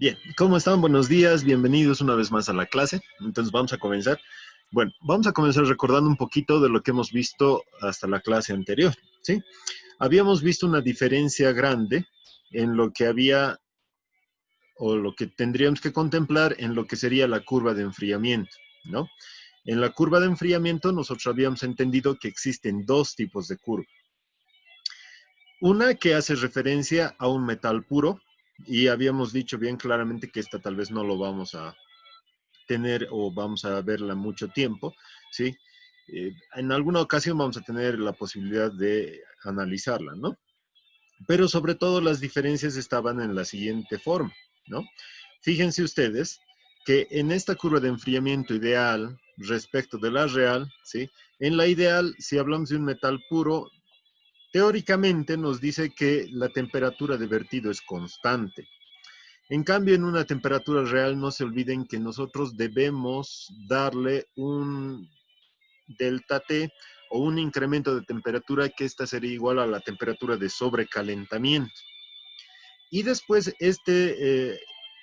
Bien, ¿cómo están? Buenos días, bienvenidos una vez más a la clase. Entonces vamos a comenzar. Bueno, vamos a comenzar recordando un poquito de lo que hemos visto hasta la clase anterior, ¿sí? Habíamos visto una diferencia grande en lo que había o lo que tendríamos que contemplar en lo que sería la curva de enfriamiento, ¿no? En la curva de enfriamiento nosotros habíamos entendido que existen dos tipos de curva. Una que hace referencia a un metal puro y habíamos dicho bien claramente que esta tal vez no lo vamos a tener o vamos a verla mucho tiempo, ¿sí? En alguna ocasión vamos a tener la posibilidad de analizarla, ¿no? Pero sobre todo las diferencias estaban en la siguiente forma, ¿no? Fíjense ustedes que en esta curva de enfriamiento ideal respecto de la real, ¿sí? En la ideal, si hablamos de un metal puro, teóricamente nos dice que la temperatura de vertido es constante. En cambio, en una temperatura real, no se olviden que nosotros debemos darle un delta T o un incremento de temperatura que esta sería igual a la temperatura de sobrecalentamiento. Y después,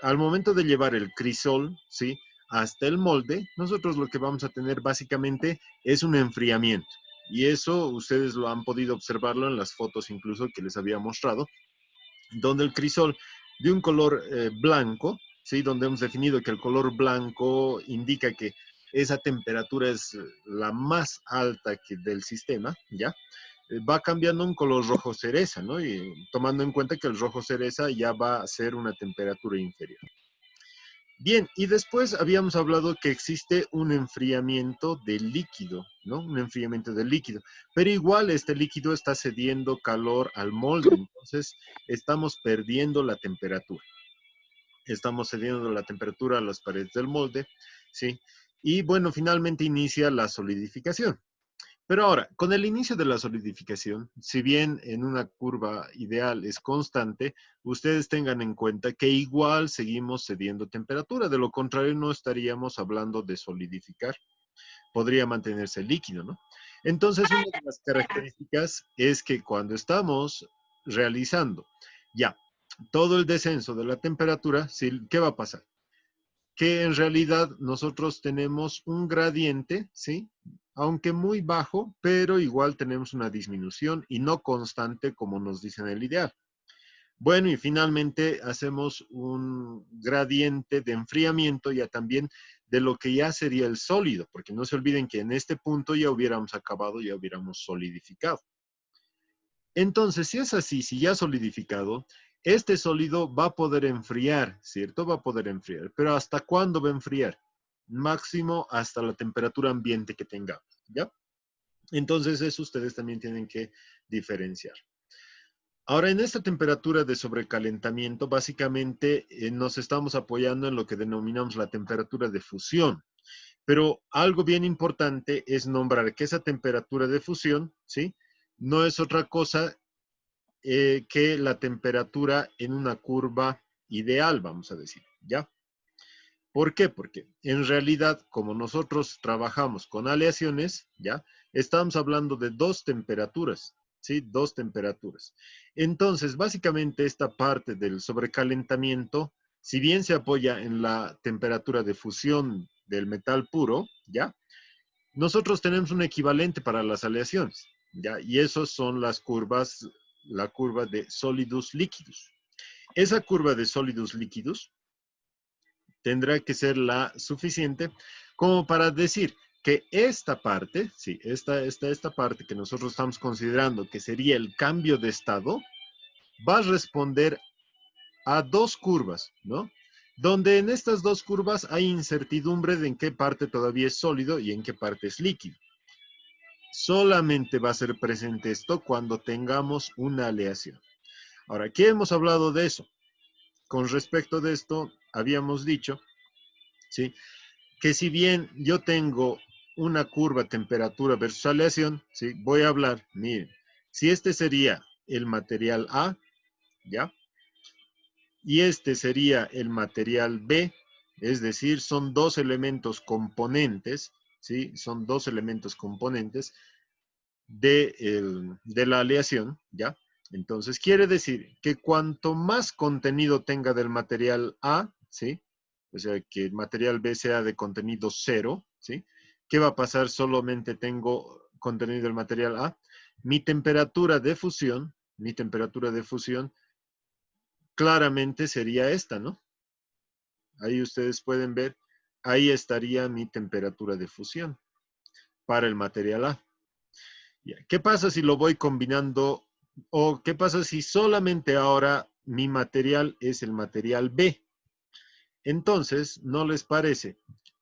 al momento de llevar el crisol, ¿sí? Hasta el molde, nosotros lo que vamos a tener básicamente es un enfriamiento. Y eso ustedes lo han podido observarlo en las fotos incluso que les había mostrado, donde el crisol de un color blanco, ¿sí? Donde hemos definido que el color blanco indica que esa temperatura es la más alta del sistema, ¿ya? Va cambiando un color rojo cereza, ¿no? Y tomando en cuenta que el rojo cereza ya va a ser una temperatura inferior. Bien, y después habíamos hablado que existe un enfriamiento del líquido, ¿no? Un enfriamiento del líquido. Pero igual este líquido está cediendo calor al molde, entonces estamos perdiendo la temperatura. Estamos cediendo la temperatura a las paredes del molde, ¿sí? Y bueno, finalmente inicia la solidificación. Pero ahora, con el inicio de la solidificación, si bien en una curva ideal es constante, ustedes tengan en cuenta que igual seguimos cediendo temperatura, de lo contrario no estaríamos hablando de solidificar, podría mantenerse líquido, ¿no? Entonces, una de las características es que cuando estamos realizando ya todo el descenso de la temperatura, ¿sí? ¿Qué va a pasar? Que en realidad nosotros tenemos un gradiente, ¿sí? Aunque muy bajo, pero igual tenemos una disminución y no constante como nos dice en el ideal. Bueno, y finalmente hacemos un gradiente de enfriamiento ya también de lo que ya sería el sólido, porque no se olviden que en este punto ya hubiéramos acabado, ya hubiéramos solidificado. Entonces, si es así, si ya solidificado, este sólido va a poder enfriar, ¿cierto? Va a poder enfriar. Pero ¿hasta cuándo va a enfriar? Máximo hasta la temperatura ambiente que tengamos, ¿ya? Entonces, eso ustedes también tienen que diferenciar. Ahora, en esta temperatura de sobrecalentamiento, básicamente nos estamos apoyando en lo que denominamos la temperatura de fusión. Pero algo bien importante es nombrar que esa temperatura de fusión, ¿sí? No es otra cosa que la temperatura en una curva ideal, vamos a decir, ¿ya? ¿Por qué? Porque en realidad, como nosotros trabajamos con aleaciones, ¿ya? Estamos hablando de dos temperaturas, ¿sí? Dos temperaturas. Entonces, básicamente esta parte del sobrecalentamiento, si bien se apoya en la temperatura de fusión del metal puro, ¿ya? Nosotros tenemos un equivalente para las aleaciones, ¿ya? Y esos son las curvas, la curva de sólidos líquidos. Esa curva de sólidos líquidos tendrá que ser la suficiente como para decir que esta parte, sí, esta parte que nosotros estamos considerando que sería el cambio de estado, va a responder a dos curvas, ¿no? Donde en estas dos curvas hay incertidumbre de en qué parte todavía es sólido y en qué parte es líquido. Solamente va a ser presente esto cuando tengamos una aleación. Ahora, ¿qué hemos hablado de eso? Con respecto de esto, habíamos dicho, ¿sí? Que si bien yo tengo una curva temperatura versus aleación, ¿sí? Voy a hablar, miren, si este sería el material A, ¿ya? Y este sería el material B, es decir, son dos elementos componentes, ¿sí? Son dos elementos componentes de la aleación, ¿ya? Entonces, quiere decir que cuanto más contenido tenga del material A, ¿sí? O sea, que el material B sea de contenido cero, ¿sí? ¿Qué va a pasar? Solamente tengo contenido del material A. Mi temperatura de fusión claramente sería esta, ¿no? Ahí ustedes pueden ver, ahí estaría mi temperatura de fusión para el material A. ¿Qué pasa si lo voy combinando? ¿O qué pasa si solamente ahora mi material es el material B? Entonces, ¿no les parece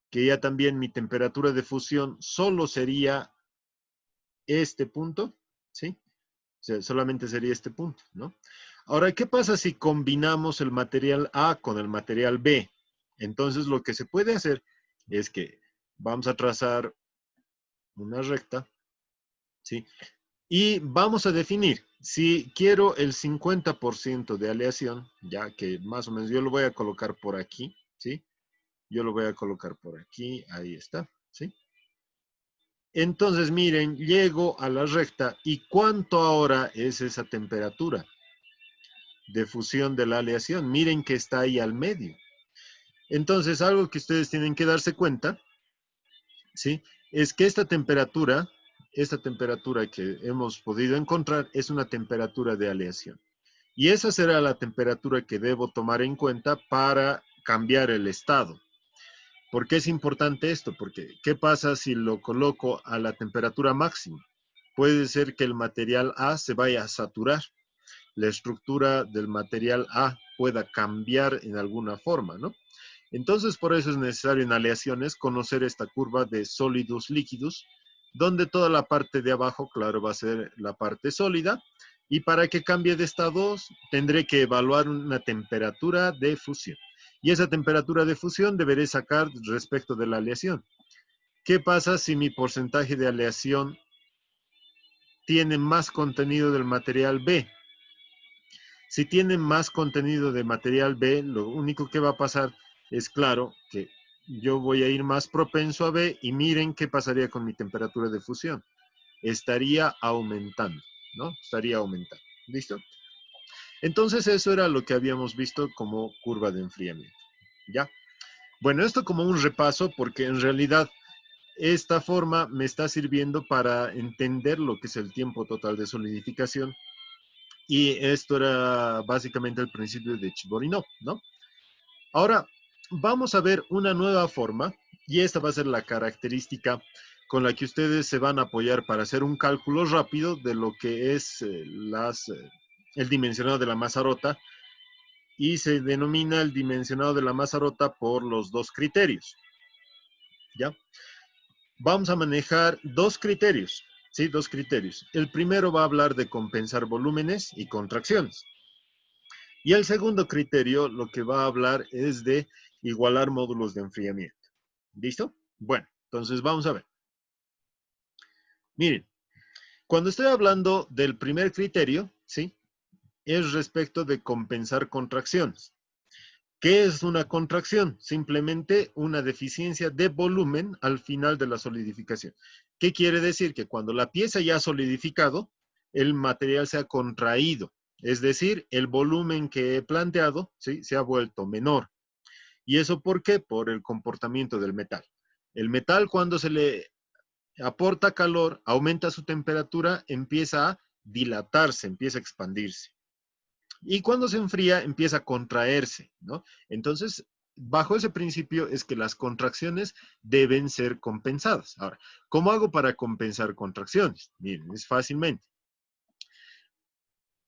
que ya también mi temperatura de fusión solo sería este punto? ¿Sí? O sea, solamente sería este punto, ¿no? Ahora, ¿qué pasa si combinamos el material A con el material B? Entonces, lo que se puede hacer es que vamos a trazar una recta, ¿sí? Y vamos a definir, si quiero el 50% de aleación, ya que más o menos yo lo voy a colocar por aquí, ¿sí? Yo lo voy a colocar por aquí, ahí está, ¿sí? Entonces, miren, llego a la recta y ¿cuánto ahora es esa temperatura de fusión de la aleación? Miren que está ahí al medio. Entonces, algo que ustedes tienen que darse cuenta, ¿sí? Es que esta temperatura que hemos podido encontrar es una temperatura de aleación. Y esa será la temperatura que debo tomar en cuenta para cambiar el estado. ¿Por qué es importante esto? Porque, ¿qué pasa si lo coloco a la temperatura máxima? Puede ser que el material A se vaya a saturar. La estructura del material A pueda cambiar en alguna forma, ¿no? Entonces, por eso es necesario en aleaciones conocer esta curva de sólidos líquidos, donde toda la parte de abajo, claro, va a ser la parte sólida, y para que cambie de estado, tendré que evaluar una temperatura de fusión. Y esa temperatura de fusión deberé sacar respecto de la aleación. ¿Qué pasa si mi porcentaje de aleación tiene más contenido del material B? Si tiene más contenido de material B, lo único que va a pasar es, claro, que yo voy a ir más propenso a B y miren qué pasaría con mi temperatura de fusión. Estaría aumentando, ¿no? Estaría aumentando. ¿Listo? Entonces eso era lo que habíamos visto como curva de enfriamiento. ¿Ya? Bueno, esto como un repaso porque en realidad esta forma me está sirviendo para entender lo que es el tiempo total de solidificación. Y esto era básicamente el principio de Chiborinov, ¿no? Ahora vamos a ver una nueva forma y esta va a ser la característica con la que ustedes se van a apoyar para hacer un cálculo rápido de lo que es el dimensionado de la masa rota y se denomina el dimensionado de la masa rota por los dos criterios. ¿Ya? Vamos a manejar dos criterios, ¿sí? Dos criterios. El primero va a hablar de compensar volúmenes y contracciones. Y el segundo criterio lo que va a hablar es de igualar módulos de enfriamiento. ¿Listo? Bueno, entonces vamos a ver. Miren, cuando estoy hablando del primer criterio, ¿sí? Es respecto de compensar contracciones. ¿Qué es una contracción? Simplemente una deficiencia de volumen al final de la solidificación. ¿Qué quiere decir? Que cuando la pieza ya ha solidificado, el material se ha contraído. Es decir, el volumen que he planteado, ¿sí? Se ha vuelto menor. ¿Y eso por qué? Por el comportamiento del metal. El metal cuando se le aporta calor, aumenta su temperatura, empieza a dilatarse, empieza a expandirse. Y cuando se enfría, empieza a contraerse, ¿no? Entonces, bajo ese principio es que las contracciones deben ser compensadas. Ahora, ¿cómo hago para compensar contracciones? Miren, es fácilmente.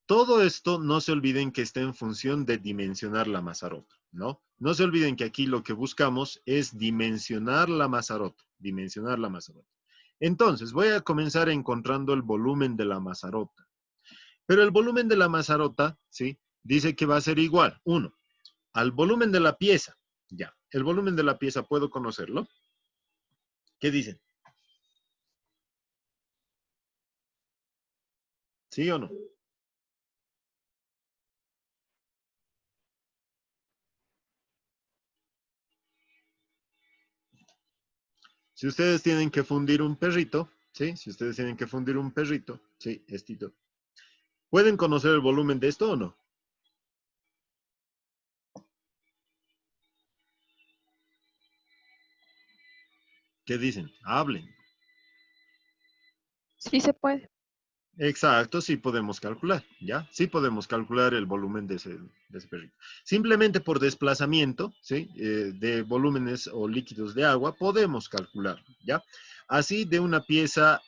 Todo esto no se olviden que está en función de dimensionar la masa rota, ¿no? No se olviden que aquí lo que buscamos es dimensionar la masa rota, dimensionar la masa rota. Entonces, voy a comenzar encontrando el volumen de la masa rota. Pero el volumen de la masa rota, ¿sí? Dice que va a ser igual, 1, al volumen de la pieza. Ya, el volumen de la pieza, ¿puedo conocerlo? ¿Qué dicen? ¿Sí o no? Si ustedes tienen que fundir un perrito, ¿sí? Si ustedes tienen que fundir un perrito, ¿sí? Estito. ¿Pueden conocer el volumen de esto o no? ¿Qué dicen? Hablen. Sí se puede. Exacto, sí podemos calcular, ¿ya? Sí podemos calcular el volumen de ese perrito. Simplemente por desplazamiento, ¿sí? De volúmenes o líquidos de agua, podemos calcular, ¿ya? Así de una pieza,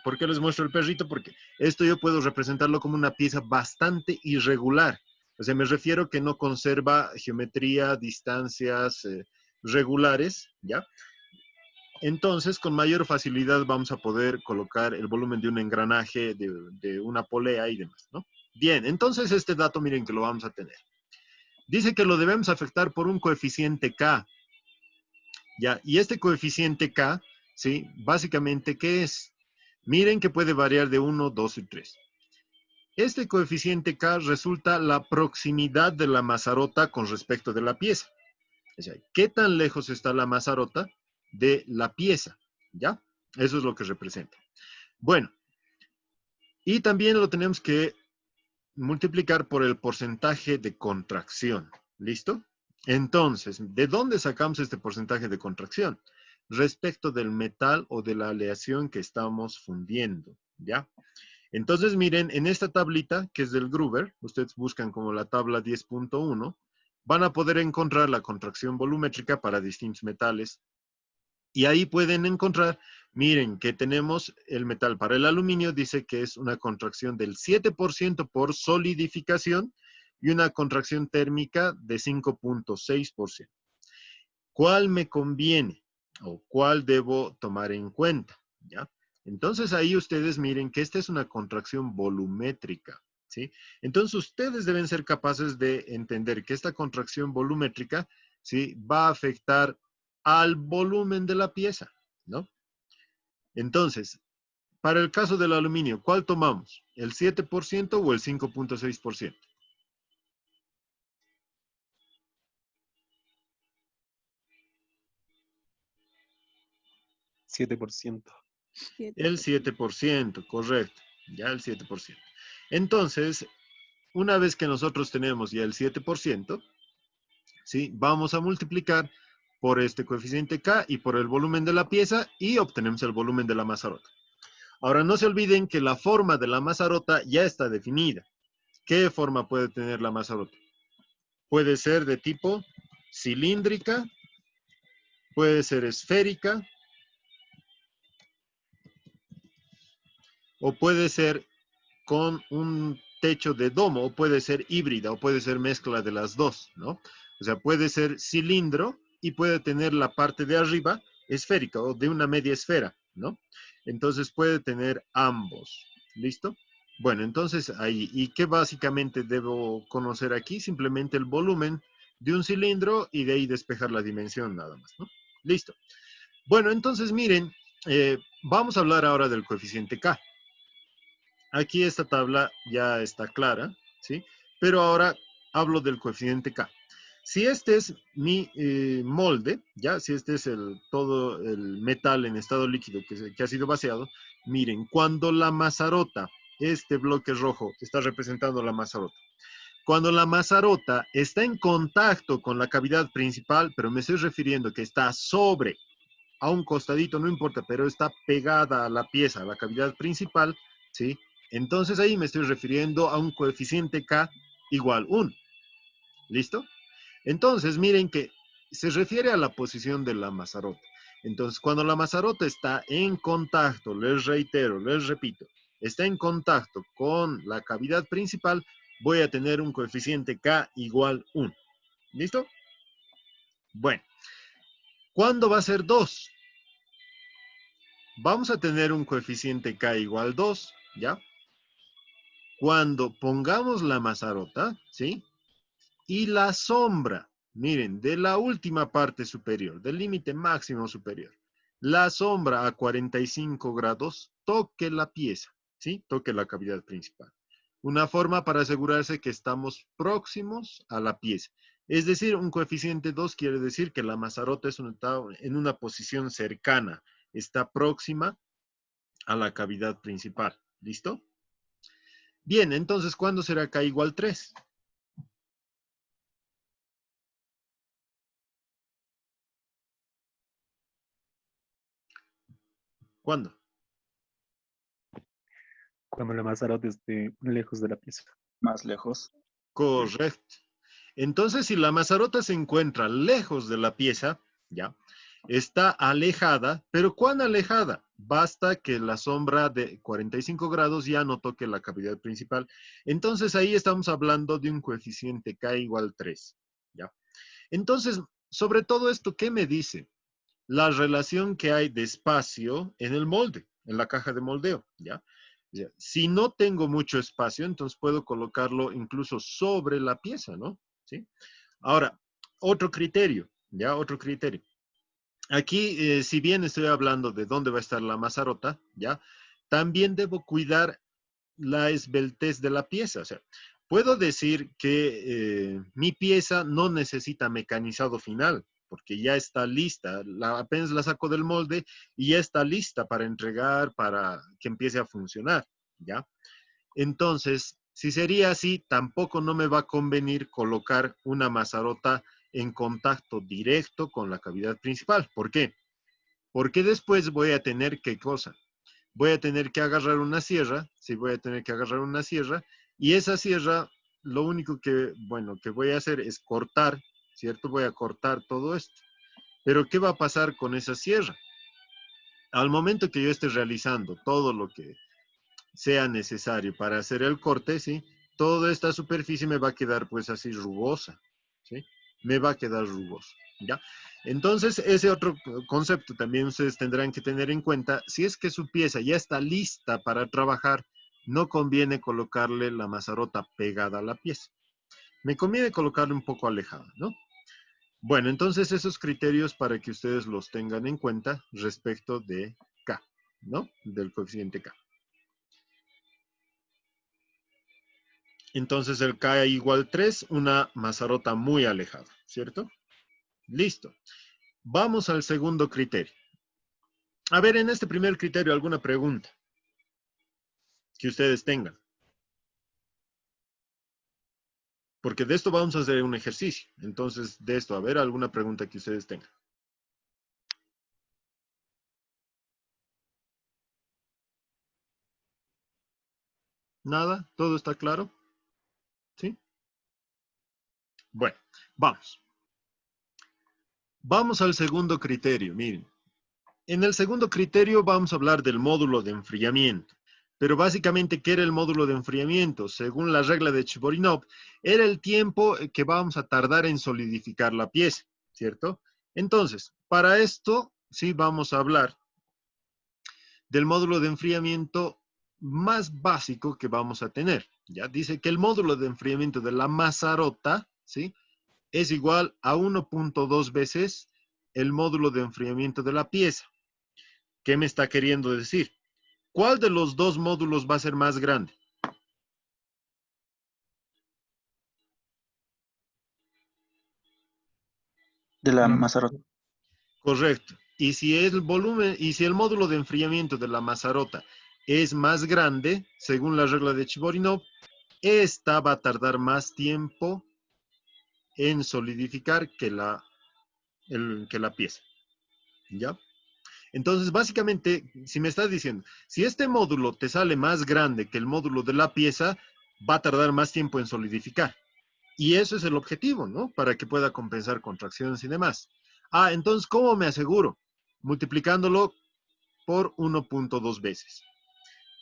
¿por qué les muestro el perrito? Porque esto yo puedo representarlo como una pieza bastante irregular. O sea, me refiero que no conserva geometría, distancias regulares, ¿ya? Entonces, con mayor facilidad vamos a poder colocar el volumen de un engranaje, de una polea y demás, ¿no? Bien, entonces este dato miren que lo vamos a tener. Dice que lo debemos afectar por un coeficiente K, ¿ya? Y este coeficiente K, ¿sí? Básicamente, ¿qué es? Miren que puede variar de 1, 2 y 3. Este coeficiente K resulta la proximidad de la mazarota con respecto de la pieza. O sea, ¿qué tan lejos está la mazarota de la pieza? ¿Ya? Eso es lo que representa. Bueno, y también lo tenemos que multiplicar por el porcentaje de contracción. ¿Listo? Entonces, ¿de dónde sacamos este porcentaje de contracción? Respecto del metal o de la aleación que estamos fundiendo. ¿Ya? Entonces, miren, en esta tablita, que es del Gruber, ustedes buscan como la tabla 10.1, van a poder encontrar la contracción volumétrica para distintos metales. Y ahí pueden encontrar, miren, que tenemos el metal para el aluminio, dice que es una contracción del 7% por solidificación y una contracción térmica de 5.6%. ¿Cuál me conviene o cuál debo tomar en cuenta? ¿Ya? Entonces ahí ustedes miren que esta es una contracción volumétrica, ¿sí? Entonces ustedes deben ser capaces de entender que esta contracción volumétrica, ¿sí? Va a afectar al volumen de la pieza, ¿no? Entonces, para el caso del aluminio, ¿cuál tomamos? ¿El 7% o el 5.6%? 7%. El 7%, correcto. Ya el 7%. Entonces, una vez que nosotros tenemos ya el 7%, ¿sí? Vamos a multiplicar por este coeficiente K y por el volumen de la pieza y obtenemos el volumen de la mazarota. Ahora, no se olviden que la forma de la mazarota ya está definida. ¿Qué forma puede tener la mazarota? Puede ser de tipo cilíndrica, puede ser esférica o puede ser con un techo de domo, o puede ser híbrida, o puede ser mezcla de las dos, ¿no? O sea, puede ser cilindro y puede tener la parte de arriba esférica o de una media esfera, ¿no? Entonces puede tener ambos, ¿listo? Bueno, entonces ahí, ¿y qué básicamente debo conocer aquí? Simplemente el volumen de un cilindro y de ahí despejar la dimensión nada más, ¿no? Listo. Bueno, entonces miren, vamos a hablar ahora del coeficiente K. Aquí esta tabla ya está clara, ¿sí? Pero ahora hablo del coeficiente K. Si este es mi molde, ya, si este es todo el metal en estado líquido que ha sido vaciado, miren, cuando la mazarota, este bloque rojo está representando la mazarota. Cuando la mazarota está en contacto con la cavidad principal, pero me estoy refiriendo que está sobre, a un costadito, no importa, pero está pegada a la pieza, a la cavidad principal, ¿sí? Entonces ahí me estoy refiriendo a un coeficiente K igual 1. ¿Listo? Entonces, miren que se refiere a la posición de la mazarota. Entonces, cuando la mazarota está en contacto, les reitero, les repito, está en contacto con la cavidad principal, voy a tener un coeficiente K igual 1. ¿Listo? Bueno, ¿cuándo va a ser 2? Vamos a tener un coeficiente K igual 2, ¿ya? Cuando pongamos la mazarota, ¿sí? Y la sombra, miren, de la última parte superior, del límite máximo superior, la sombra a 45 grados toque la pieza, ¿sí? Toque la cavidad principal. Una forma para asegurarse que estamos próximos a la pieza. Es decir, un coeficiente 2 quiere decir que la mazarota está en una posición cercana, está próxima a la cavidad principal. ¿Listo? Bien, entonces, ¿cuándo será K igual 3? ¿Cuándo? Cuando la mazarota esté lejos de la pieza. Más lejos. Correcto. Entonces, si la mazarota se encuentra lejos de la pieza, ¿ya? Está alejada, pero ¿cuán alejada? Basta que la sombra de 45 grados ya no toque la cavidad principal. Entonces, ahí estamos hablando de un coeficiente K igual 3, ¿ya? Entonces, sobre todo esto, ¿qué me dice? La relación que hay de espacio en el molde, en la caja de moldeo, ¿ya? Si no tengo mucho espacio, entonces puedo colocarlo incluso sobre la pieza, ¿no? ¿Sí? Ahora, otro criterio, ¿ya? Otro criterio. Aquí, si bien estoy hablando de dónde va a estar la mazarota, ¿ya? También debo cuidar la esbeltez de la pieza. O sea, puedo decir que mi pieza no necesita mecanizado final, porque ya está lista. Apenas la saco del molde y ya está lista para entregar, para que empiece a funcionar, ¿ya? Entonces, si sería así, tampoco no me va a convenir colocar una mazarota en contacto directo con la cavidad principal. ¿Por qué? Porque después voy a tener, ¿qué cosa? Voy a tener que agarrar una sierra, sí, voy a tener que agarrar una sierra, y esa sierra, lo único que, bueno, que voy a hacer es cortar, ¿cierto? Voy a cortar todo esto. Pero ¿qué va a pasar con esa sierra? Al momento que yo esté realizando todo lo que sea necesario para hacer el corte, ¿sí? Toda esta superficie me va a quedar pues así rugosa, ¿sí? Me va a quedar rugoso, ¿ya? Entonces, ese otro concepto también ustedes tendrán que tener en cuenta. Si es que su pieza ya está lista para trabajar, no conviene colocarle la mazarota pegada a la pieza. Me conviene colocarle un poco alejada, ¿no? Bueno, entonces esos criterios para que ustedes los tengan en cuenta respecto de K, ¿no? Del coeficiente K. Entonces el K igual 3, una mazarota muy alejada, ¿cierto? Listo. Vamos al segundo criterio. A ver, en este primer criterio, ¿alguna pregunta que ustedes tengan? Porque de esto vamos a hacer un ejercicio. Entonces, de esto, a ver, ¿alguna pregunta que ustedes tengan? ¿Nada? ¿Todo está claro? ¿Sí? Bueno, vamos. Vamos al segundo criterio, miren. En el segundo criterio vamos a hablar del módulo de enfriamiento. Pero básicamente, ¿qué era el módulo de enfriamiento? Según la regla de Chiborinov, era el tiempo que vamos a tardar en solidificar la pieza, ¿cierto? Entonces, para esto, sí vamos a hablar del módulo de enfriamiento más básico que vamos a tener. Ya dice que el módulo de enfriamiento de la mazarota, ¿sí? Es igual a 1.2 veces el módulo de enfriamiento de la pieza. ¿Qué me está queriendo decir? ¿Cuál de los dos módulos va a ser más grande? De la mazarota. Correcto. Y si el volumen, y si el módulo de enfriamiento de la mazarota es más grande, según la regla de Chiborinov, esta va a tardar más tiempo en solidificar que la pieza. ¿Ya? Entonces, básicamente, si me estás diciendo, si este módulo te sale más grande que el módulo de la pieza, va a tardar más tiempo en solidificar. Y eso es el objetivo, ¿no? Para que pueda compensar contracciones y demás. Ah, entonces, ¿cómo me aseguro? Multiplicándolo por 1.2 veces.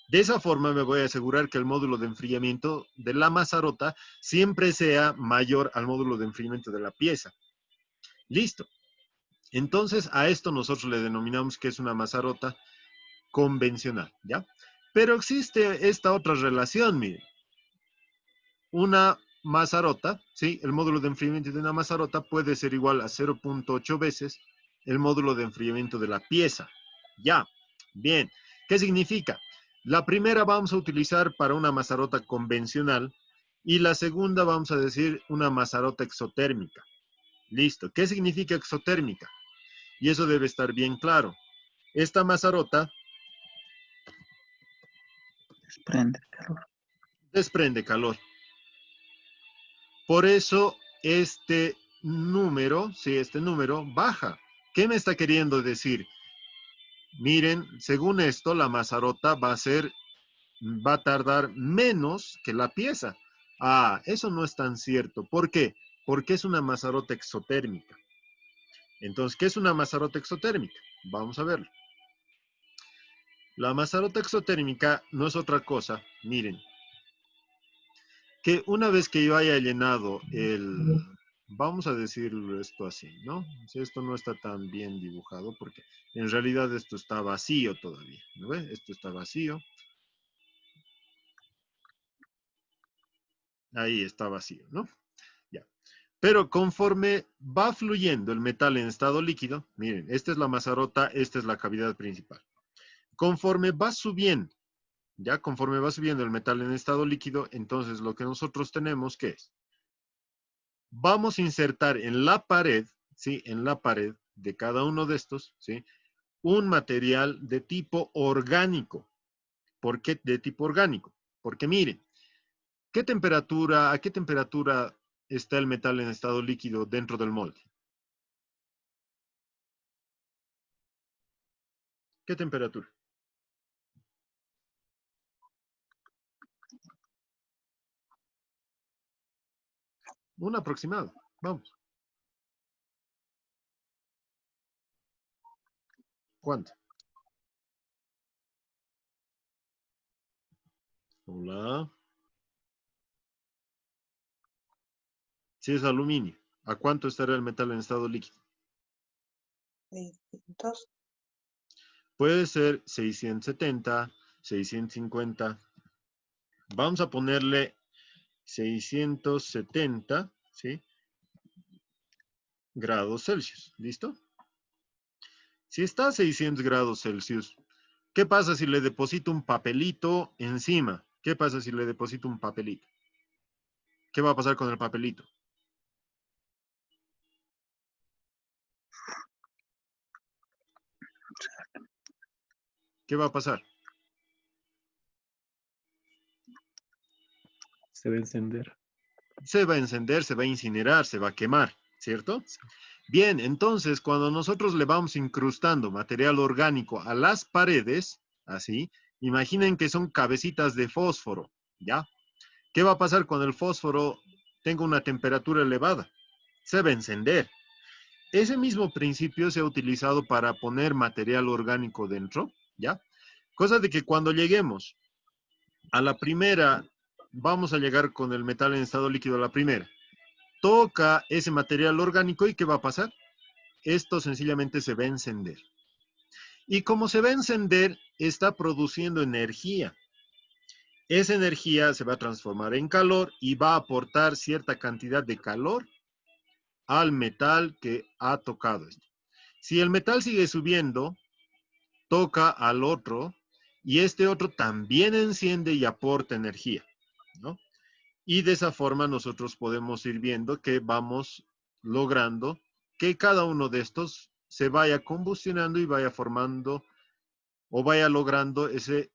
De esa forma me voy a asegurar que el módulo de enfriamiento de la mazarota siempre sea mayor al módulo de enfriamiento de la pieza. Listo. Entonces, a esto nosotros le denominamos que es una mazarota convencional, ¿ya? Pero existe esta otra relación, miren. Una mazarota, ¿sí? El módulo de enfriamiento de una mazarota puede ser igual a 0.8 veces el módulo de enfriamiento de la pieza. Ya, bien. ¿Qué significa? La primera vamos a utilizar para una mazarota convencional y la segunda vamos a decir una mazarota exotérmica. Listo. ¿Qué significa exotérmica? Y eso debe estar bien claro. Esta mazarota Desprende calor. desprende calor. Por eso este número, sí, este número baja. ¿Qué me está queriendo decir? Miren, según esto, la mazarota va a tardar menos que la pieza. Ah, eso no es tan cierto. ¿Por qué? Porque es una mazarota exotérmica. Entonces, ¿qué es una mazarota exotérmica? Vamos a verlo. La mazarota exotérmica no es otra cosa, miren, que una vez que yo haya llenado vamos a decir esto así, ¿no? Si esto no está tan bien dibujado, porque en realidad esto está vacío todavía, ¿no ve? Esto está vacío. Ahí está vacío, ¿no? Ya. Pero conforme va fluyendo el metal en estado líquido, miren, esta es la mazarota, esta es la cavidad principal. Conforme va subiendo, ya conforme va subiendo el metal en estado líquido, entonces lo que nosotros tenemos, ¿qué es? Vamos a insertar en la pared, ¿sí? En la pared de cada uno de estos, ¿sí? Un material de tipo orgánico. ¿Por qué de tipo orgánico? Porque miren, ¿a qué temperatura está el metal en estado líquido dentro del molde? ¿Qué temperatura? Un aproximado. Vamos. ¿Cuánto? Hola. Si es aluminio, ¿a cuánto estará el metal en estado líquido? 600. Puede ser 670, 650. Vamos a ponerle 670, ¿sí? Grados Celsius. ¿Listo? Si está a 600 grados Celsius, ¿qué pasa si le deposito un papelito encima? ¿Qué pasa si le deposito un papelito? ¿Qué va a pasar con el papelito? ¿Qué va a pasar? Se va a encender. Se va a encender, se va a incinerar, se va a quemar, ¿cierto? Sí. Bien, entonces cuando nosotros le vamos incrustando material orgánico a las paredes, así, imaginen que son cabecitas de fósforo, ¿ya? ¿Qué va a pasar cuando el fósforo tenga una temperatura elevada? Se va a encender. Ese mismo principio se ha utilizado para poner material orgánico dentro, ¿ya? Cosa de que cuando lleguemos a la primera, vamos a llegar con el metal en estado líquido a la primera. Toca ese material orgánico y ¿qué va a pasar? Esto sencillamente se va a encender. Y como se va a encender, está produciendo energía. Esa energía se va a transformar en calor y va a aportar cierta cantidad de calor al metal que ha tocado esto. Si el metal sigue subiendo, toca al otro y este otro también enciende y aporta energía, ¿no? Y de esa forma nosotros podemos ir viendo que vamos logrando que cada uno de estos se vaya combustionando y vaya formando o vaya logrando ese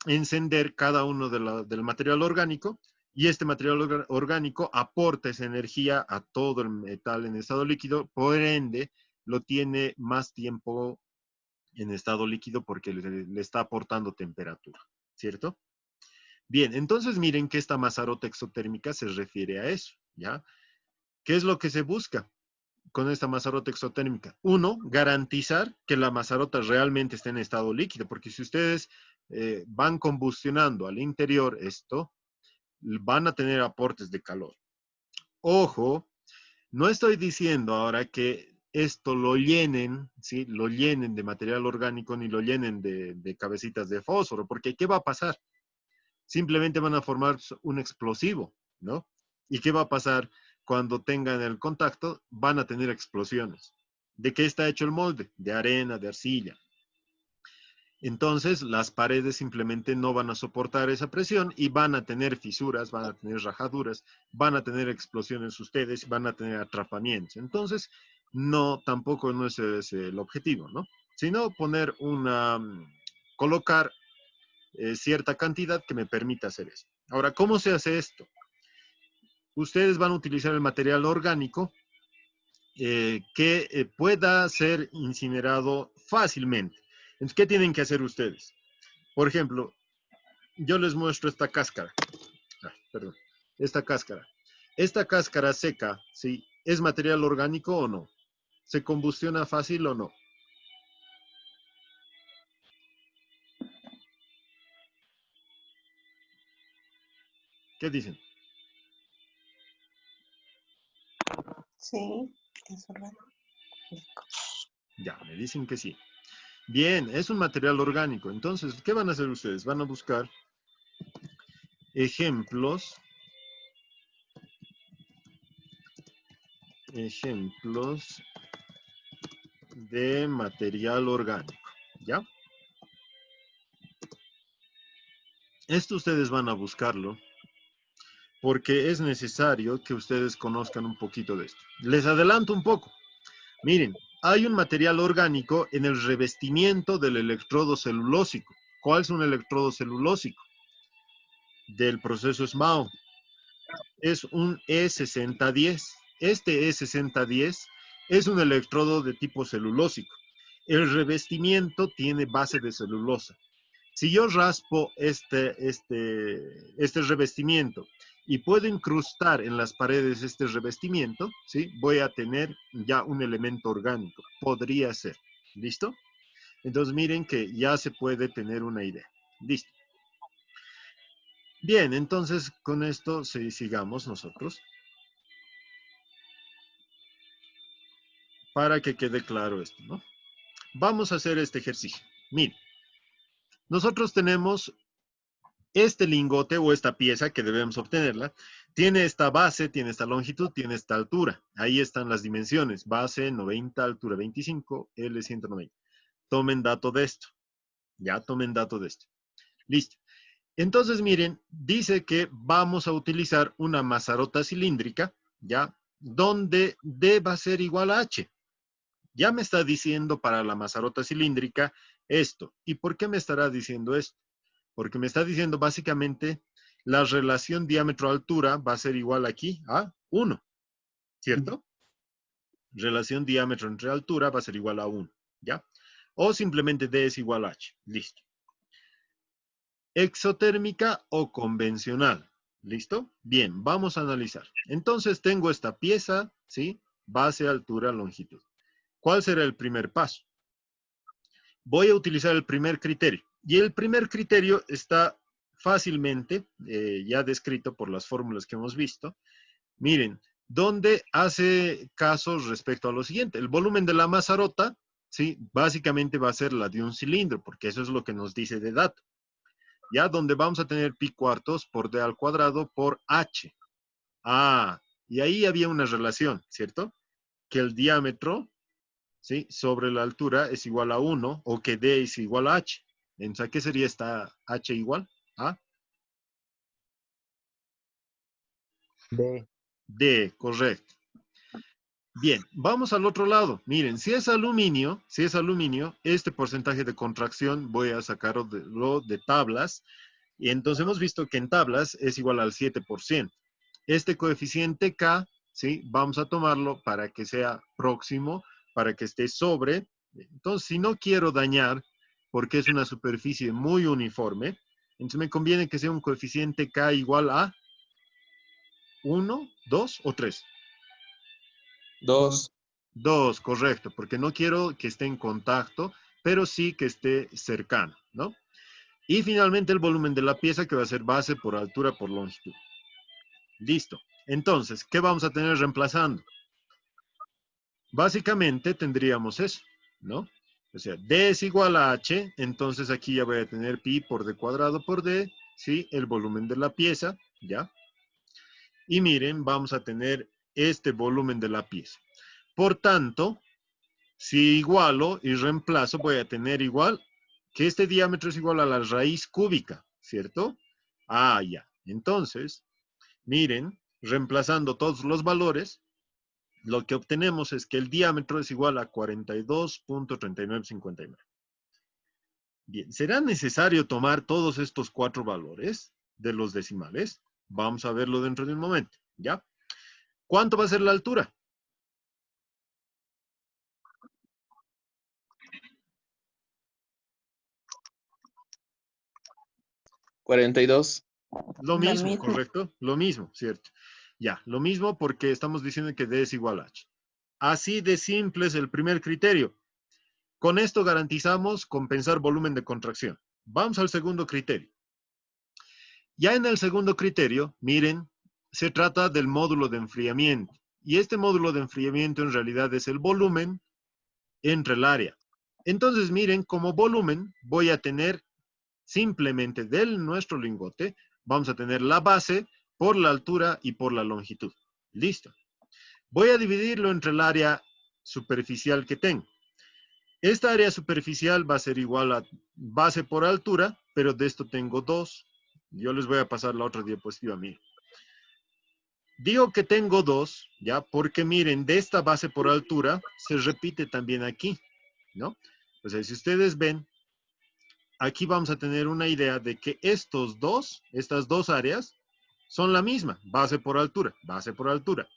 encender cada uno del material orgánico y este material orgánico aporta esa energía a todo el metal en estado líquido, por ende lo tiene más tiempo en estado líquido porque le está aportando temperatura, ¿cierto? Bien, entonces miren que esta mazarota exotérmica se refiere a eso, ¿ya? ¿Qué es lo que se busca con esta mazarota exotérmica? Uno, garantizar que la mazarota realmente esté en estado líquido, porque si ustedes van combustionando al interior esto, van a tener aportes de calor. Ojo, no estoy diciendo ahora que esto lo llenen, ¿sí? Lo llenen de material orgánico ni lo llenen de cabecitas de fósforo, porque ¿qué va a pasar? Simplemente van a formar un explosivo, ¿no? ¿Y qué va a pasar cuando tengan el contacto? Van a tener explosiones. ¿De qué está hecho el molde? De arena, de arcilla. Entonces, las paredes simplemente no van a soportar esa presión y van a tener fisuras, van a tener rajaduras, van a tener explosiones ustedes, van a tener atrapamientos. Entonces, no, tampoco no es el objetivo, ¿no? Sino poner colocar cierta cantidad que me permita hacer eso. Ahora, ¿cómo se hace esto? Ustedes van a utilizar el material orgánico que pueda ser incinerado fácilmente. Entonces, ¿qué tienen que hacer ustedes? Por ejemplo, yo les muestro esta cáscara. Perdón, esta cáscara. Esta cáscara seca, ¿sí? ¿Es material orgánico o no? ¿Se combustiona fácil o no? ¿Qué dicen? Sí, es orgánico. Ya, me dicen que sí. Bien, es un material orgánico. Entonces, ¿qué van a hacer ustedes? Van a buscar ejemplos de material orgánico, ¿ya? Esto ustedes van a buscarlo porque es necesario que ustedes conozcan un poquito de esto. Les adelanto un poco. Miren, hay un material orgánico en el revestimiento del electrodo celulósico. ¿Cuál es un electrodo celulósico? Del proceso SMAO. Es un E6010. Este E6010 es un electrodo de tipo celulósico. El revestimiento tiene base de celulosa. Si yo raspo este revestimiento y puedo incrustar en las paredes este revestimiento, ¿sí? Voy a tener ya un elemento orgánico. Podría ser. ¿Listo? Entonces miren que ya se puede tener una idea. Listo. Bien, entonces con esto sigamos nosotros. Para que quede claro esto, ¿no? Vamos a hacer este ejercicio. Miren, nosotros tenemos este lingote o esta pieza que debemos obtenerla. Tiene esta base, tiene esta longitud, tiene esta altura. Ahí están las dimensiones. Base 90, altura 25, L 190. Tomen dato de esto. Ya tomen dato de esto. Listo. Entonces, miren, dice que vamos a utilizar una mazarota cilíndrica, ¿ya? Donde D va a ser igual a H. Ya me está diciendo para la mazarota cilíndrica esto. ¿Y por qué me estará diciendo esto? Porque me está diciendo básicamente la relación diámetro-altura va a ser igual aquí a 1, ¿cierto? Relación diámetro entre altura va a ser igual a 1, ¿ya? O simplemente D es igual a H. Listo. Exotérmica o convencional. ¿Listo? Bien, vamos a analizar. Entonces tengo esta pieza, ¿sí? Base, altura, longitud. ¿Cuál será el primer paso? Voy a utilizar el primer criterio. Y el primer criterio está fácilmente ya descrito por las fórmulas que hemos visto. Miren, donde hace caso respecto a lo siguiente. El volumen de la mazarota, ¿sí? Básicamente va a ser la de un cilindro, porque eso es lo que nos dice de dato. Ya donde vamos a tener pi cuartos por d al cuadrado por h. Ah, y ahí había una relación, ¿cierto? Que el diámetro, ¿sí? Sobre la altura es igual a 1 o que d es igual a h. Entonces, ¿a qué sería esta h igual? A D, correcto. Bien, vamos al otro lado. Miren, si es aluminio, este porcentaje de contracción voy a sacarlo de tablas. Y entonces hemos visto que en tablas es igual al 7%. Este coeficiente K, ¿sí? Vamos a tomarlo para que sea próximo, para que esté sobre. Entonces, si no quiero dañar, porque es una superficie muy uniforme, entonces me conviene que sea un coeficiente K igual a 1, 2 o 3. 2. 2, correcto, porque no quiero que esté en contacto, pero sí que esté cercano, ¿no? Y finalmente el volumen de la pieza que va a ser base por altura por longitud. Listo. Entonces, ¿qué vamos a tener reemplazando? Básicamente tendríamos eso, ¿no? O sea, D es igual a H, entonces aquí ya voy a tener pi por D cuadrado por D, ¿sí? El volumen de la pieza, ¿ya? Y miren, vamos a tener este volumen de la pieza. Por tanto, si igualo y reemplazo, voy a tener igual que este diámetro es igual a la raíz cúbica, ¿cierto? Ah, ya. Entonces, miren, reemplazando todos los valores, lo que obtenemos es que el diámetro es igual a 42.3959. Bien, ¿será necesario tomar todos estos 4 valores de los decimales? Vamos a verlo dentro de un momento, ¿ya? ¿Cuánto va a ser la altura? ¿42? Lo La mismo, misma. ¿correcto? Lo mismo, ¿cierto? Ya, lo mismo porque estamos diciendo que D es igual a H. Así de simple es el primer criterio. Con esto garantizamos compensar volumen de contracción. Vamos al segundo criterio. Ya en el segundo criterio, miren, se trata del módulo de enfriamiento. Y este módulo de enfriamiento en realidad es el volumen entre el área. Entonces, miren, como volumen voy a tener simplemente del nuestro lingote, vamos a tener la base por la altura y por la longitud. Listo. Voy a dividirlo entre el área superficial que tengo. Esta área superficial va a ser igual a base por altura, pero de esto tengo 2. Yo les voy a pasar la otra diapositiva a mí. Digo que tengo 2, ¿ya? Porque miren, de esta base por altura se repite también aquí, ¿no? O sea, si ustedes ven, aquí vamos a tener una idea de que estas dos áreas, son la misma, base por altura, base por altura.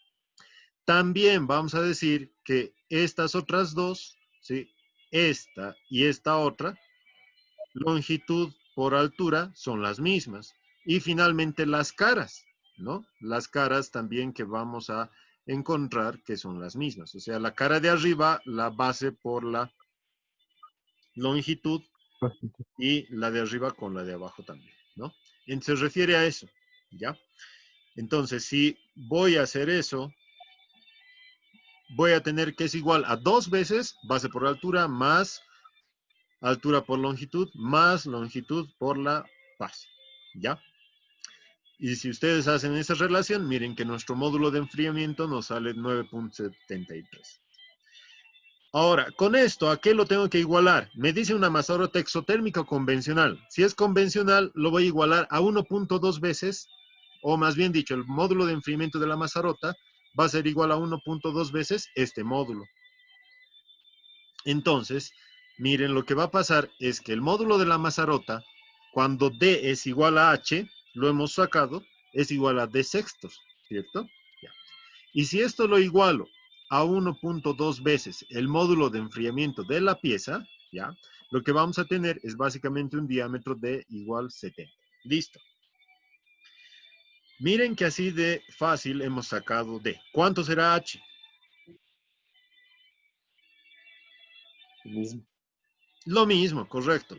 También vamos a decir que estas otras dos, ¿sí? Esta y esta otra, longitud por altura son las mismas. Y finalmente las caras, ¿no? Las caras también que vamos a encontrar que son las mismas. O sea, la cara de arriba, la base por la longitud y la de arriba con la de abajo también, ¿no? Se refiere a eso, ¿ya? Entonces, si voy a hacer eso, voy a tener que es igual a 2 veces base por altura más altura por longitud más longitud por la base, ¿ya? Y si ustedes hacen esa relación, miren que nuestro módulo de enfriamiento nos sale 9.73. Ahora, con esto, ¿a qué lo tengo que igualar? Me dice una Mazarota exotérmica o convencional. Si es convencional, lo voy a igualar a 1.2 veces, o más bien dicho, el módulo de enfriamiento de la Mazarota va a ser igual a 1.2 veces este módulo. Entonces, miren, lo que va a pasar es que el módulo de la Mazarota, cuando D es igual a H, lo hemos sacado, es igual a D sextos, ¿cierto? Ya. Y si esto lo igualo a 1.2 veces el módulo de enfriamiento de la pieza, ¿ya? Lo que vamos a tener es básicamente un diámetro de igual 70. Listo. Miren que así de fácil hemos sacado D. ¿Cuánto será H? Mismo. Lo mismo, correcto.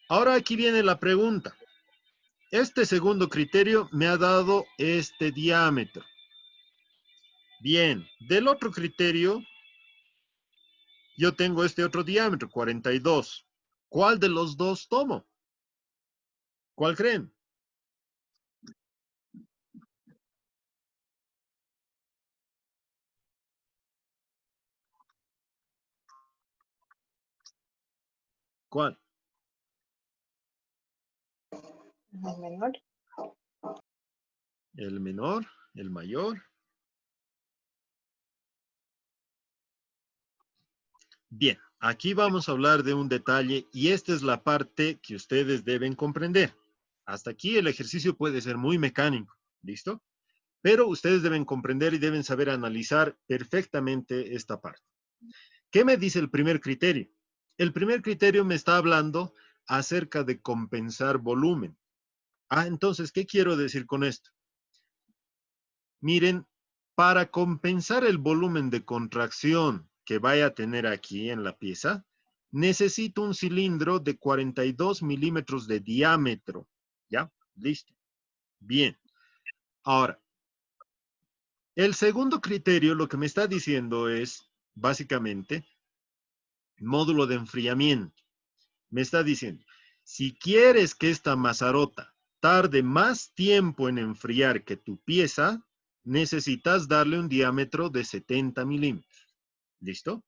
Ahora aquí viene la pregunta. Este segundo criterio me ha dado este diámetro. Bien, del otro criterio, yo tengo este otro diámetro, 42. ¿Cuál de los dos tomo? ¿Cuál creen? ¿Cuál? El menor. ¿El menor? ¿El mayor? Bien, aquí vamos a hablar de un detalle y esta es la parte que ustedes deben comprender. Hasta aquí el ejercicio puede ser muy mecánico, ¿listo? Pero ustedes deben comprender y deben saber analizar perfectamente esta parte. ¿Qué me dice el primer criterio? El primer criterio me está hablando acerca de compensar volumen. Entonces, ¿qué quiero decir con esto? Miren, para compensar el volumen de contracción que vaya a tener aquí en la pieza, necesito un cilindro de 42 milímetros de diámetro. ¿Ya? Listo. Bien. Ahora, el segundo criterio lo que me está diciendo es, básicamente, módulo de enfriamiento. Me está diciendo, si quieres que esta mazarota tarde más tiempo en enfriar que tu pieza, necesitas darle un diámetro de 70 milímetros. ¿Listo?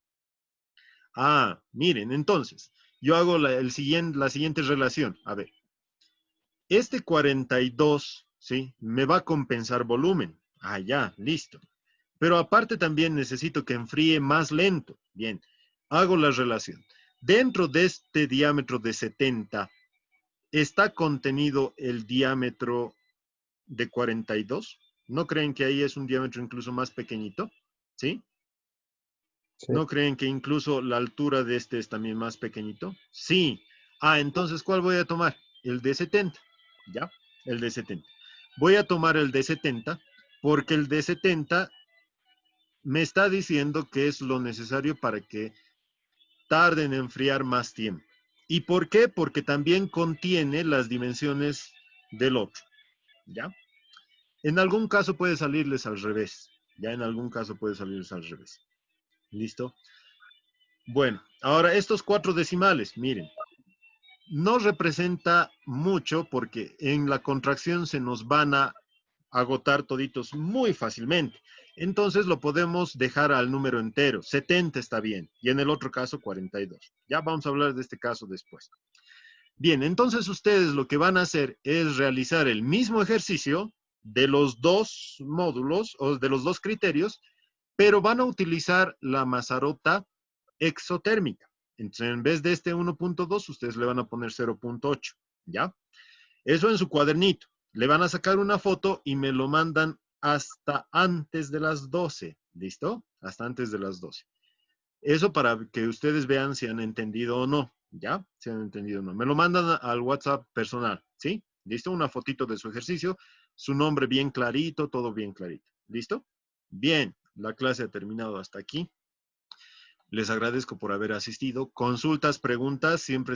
Miren, entonces, yo hago la siguiente relación. A ver, este 42, ¿sí? Me va a compensar volumen. Ya, listo. Pero aparte también necesito que enfríe más lento. Bien, hago la relación. Dentro de este diámetro de 70, ¿está contenido el diámetro de 42? ¿No creen que ahí es un diámetro incluso más pequeñito? ¿Sí? Sí. ¿No creen que incluso la altura de este es también más pequeñito? Sí. Ah, entonces, ¿cuál voy a tomar? El de 70. ¿Ya? El de 70. Voy a tomar el de 70 porque el de 70 me está diciendo que es lo necesario para que tarde en enfriar más tiempo. ¿Y por qué? Porque también contiene las dimensiones del otro. ¿Ya? En algún caso puede salirles al revés. Ya en algún caso puede salirles al revés. ¿Listo? Bueno, ahora estos 4 decimales, miren, no representa mucho porque en la contracción se nos van a agotar toditos muy fácilmente. Entonces lo podemos dejar al número entero. 70 está bien. Y en el otro caso, 42. Ya vamos a hablar de este caso después. Bien, entonces ustedes lo que van a hacer es realizar el mismo ejercicio de los dos módulos o de los dos criterios, pero van a utilizar la Mazarota exotérmica. Entonces, en vez de este 1.2, ustedes le van a poner 0.8, ¿ya? Eso en su cuadernito. Le van a sacar una foto y me lo mandan hasta antes de las 12, ¿listo? Hasta antes de las 12. Eso para que ustedes vean si han entendido o no, ¿ya? Si han entendido o no. Me lo mandan al WhatsApp personal, ¿sí? ¿Listo? Una fotito de su ejercicio, su nombre bien clarito, todo bien clarito. ¿Listo? Bien, la clase ha terminado hasta aquí. Les agradezco por haber asistido. Consultas, preguntas, siempre